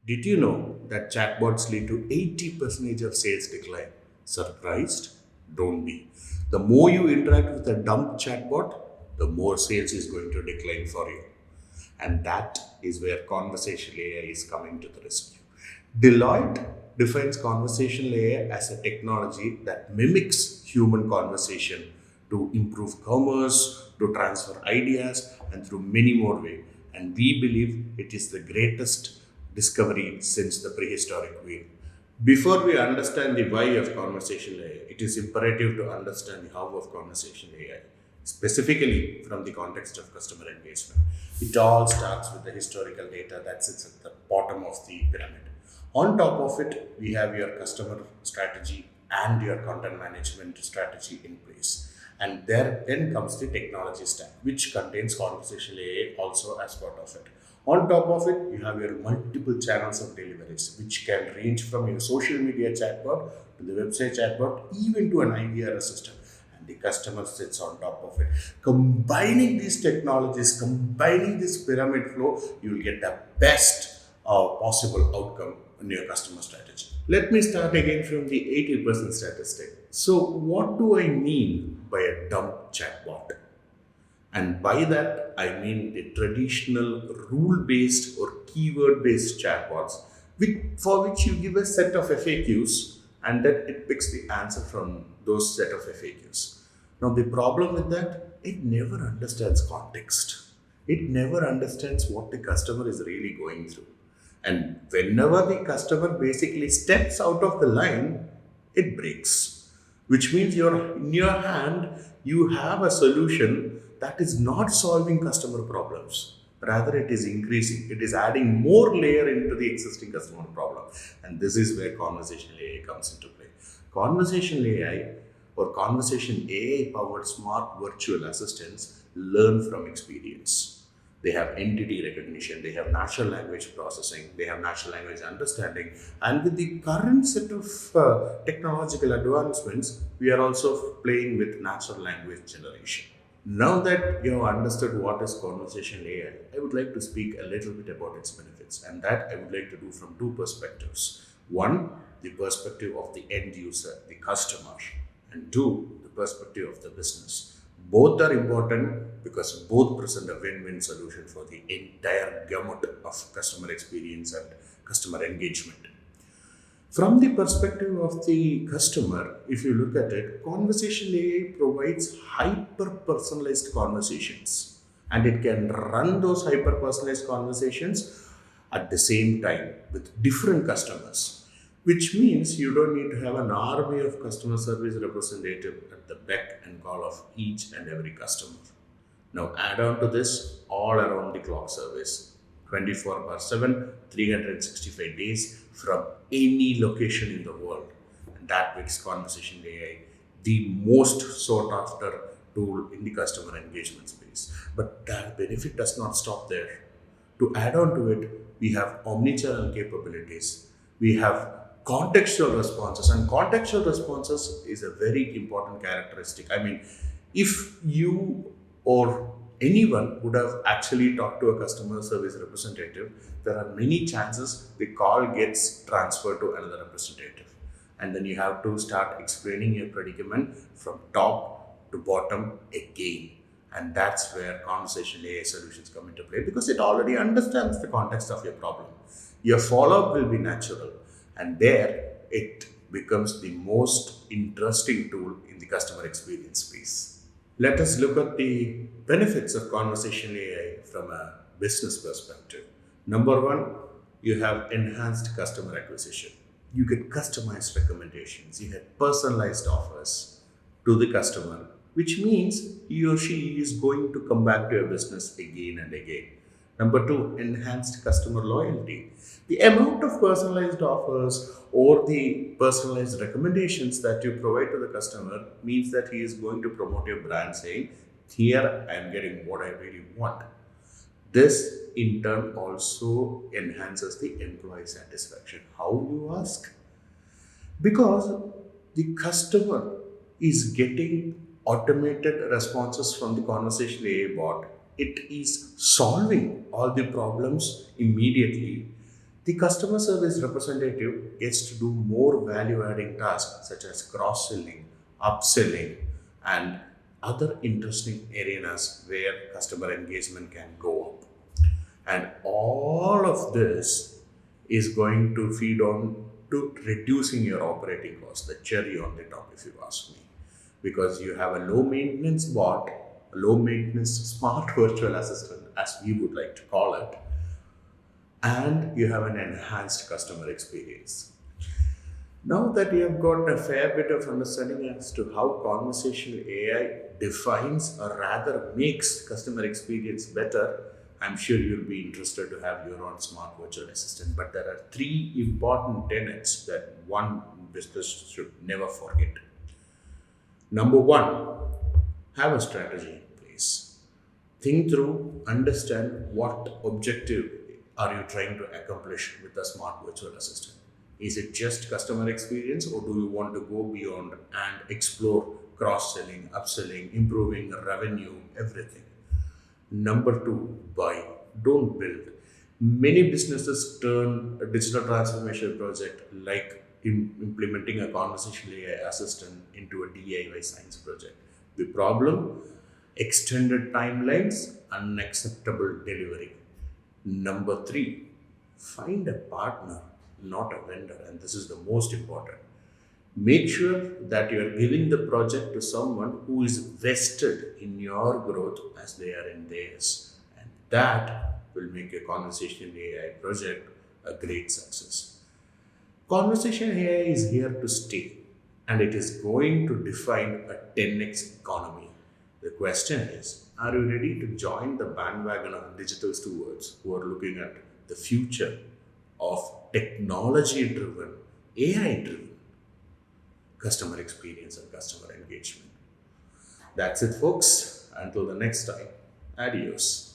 Did you know that chatbots lead to 80% of sales decline? Surprised? Don't be. The more you interact with a dumb chatbot, the more sales is going to decline for you. And that is where conversational AI is coming to the rescue. Deloitte defines conversational AI as a technology that mimics human conversation to improve commerce, to transfer ideas, and through many more ways. And we believe it is the greatest discovery since the prehistoric wheel. Before we understand the why of conversational AI, it is imperative to understand the how of conversational AI, specifically from the context of customer engagement. It all starts with the historical data that sits at the bottom of the pyramid. On top of it, we have your customer strategy and your content management strategy in place. And there then comes the technology stack, which contains conversational AI also as part of it. On top of it, you have your multiple channels of deliveries, which can range from your social media chatbot to the website chatbot, even to an IVR assistant. And the customer sits on top of it. Combining these technologies, combining this pyramid flow, you will get the best possible outcome in your customer strategy. Let me start again from the 80% statistic. So, what do I mean by a dumb chatbot? And by that, I mean the traditional rule based or keyword based chatbots, for which you give a set of FAQs and then it picks the answer from those set of FAQs. Now, the problem with that, it never understands context. It never understands what the customer is really going through. And whenever the customer basically steps out of the line, it breaks. Which means in your hand, you have a solution that is not solving customer problems. Rather, it is increasing. It is adding more layer into the existing customer problem. And this is where conversational AI comes into play. Conversational AI or conversation AI powered smart virtual assistants learn from experience. They have entity recognition, they have natural language processing, they have natural language understanding. And with the current set of technological advancements, we are also playing with natural language generation. Now that you have understood what is conversational AI, I would like to speak a little bit about its benefits, and that I would like to do from two perspectives. One, the perspective of the end user, the customer, and two, the perspective of the business. Both are important because both present a win-win solution for the entire gamut of customer experience and customer engagement. From the perspective of the customer, if you look at it, conversational AI provides hyper personalized conversations and it can run those hyper personalized conversations at the same time with different customers, which means you don't need to have an army of customer service representative at the beck and call of each and every customer. Now add on to this all around the clock service, 24 bar 7, 365 days from any location in the world. And that makes conversation AI the most sought after tool in the customer engagement space. But that benefit does not stop there. To add on to it, we have omnichannel capabilities. We have contextual responses, and contextual responses is a very important characteristic. I mean, if you or anyone would have actually talked to a customer service representative, there are many chances the call gets transferred to another representative. And then you have to start explaining your predicament from top to bottom again. And that's where conversational AI solutions come into play because it already understands the context of your problem. Your follow up will be natural, and there it becomes the most interesting tool in the customer experience space. Let us look at the benefits of conversational AI from a business perspective. Number one, you have enhanced customer acquisition. You get customized recommendations, you get personalized offers to the customer, which means he or she is going to come back to your business again and again. Number two, enhanced customer loyalty. The amount of personalized offers or the personalized recommendations that you provide to the customer means that he is going to promote your brand saying, here I am getting what I really want. This in turn also enhances the employee satisfaction. How you ask? Because the customer is getting automated responses from the conversational AI bot. It is solving all the problems immediately. The customer service representative gets to do more value adding tasks such as cross selling, upselling, and other interesting arenas where customer engagement can go up. And all of this is going to feed on to reducing your operating cost, the cherry on the top, if you ask me. Because you have a low maintenance bot, a low maintenance smart virtual assistant, as we would like to call it, and you have an enhanced customer experience. Now that you have got a fair bit of understanding as to how conversational AI defines or rather makes customer experience better, I'm sure you'll be interested to have your own smart virtual assistant. But there are three important tenets that one business should never forget. Number one, have a strategy in place. Think through, understand what objective are you trying to accomplish with the smart virtual assistant. Is it just customer experience, or do you want to go beyond and explore cross selling, upselling, improving revenue, everything? Number two, buy, don't build. Many businesses turn a digital transformation project like implementing a conversational AI assistant into a DIY science project. The problem? Extended timelines, unacceptable delivery. Number three, find a partner, not a vendor, and this is the most important. Make sure that you are giving the project to someone who is vested in your growth as they are in theirs, and that will make your conversational AI project a great success. Conversation AI is here to stay, and it is going to define a 10x economy. The question is, are you ready to join the bandwagon of digital stewards who are looking at the future of technology driven, AI driven customer experience and customer engagement? That's it, folks. Until the next time, adios.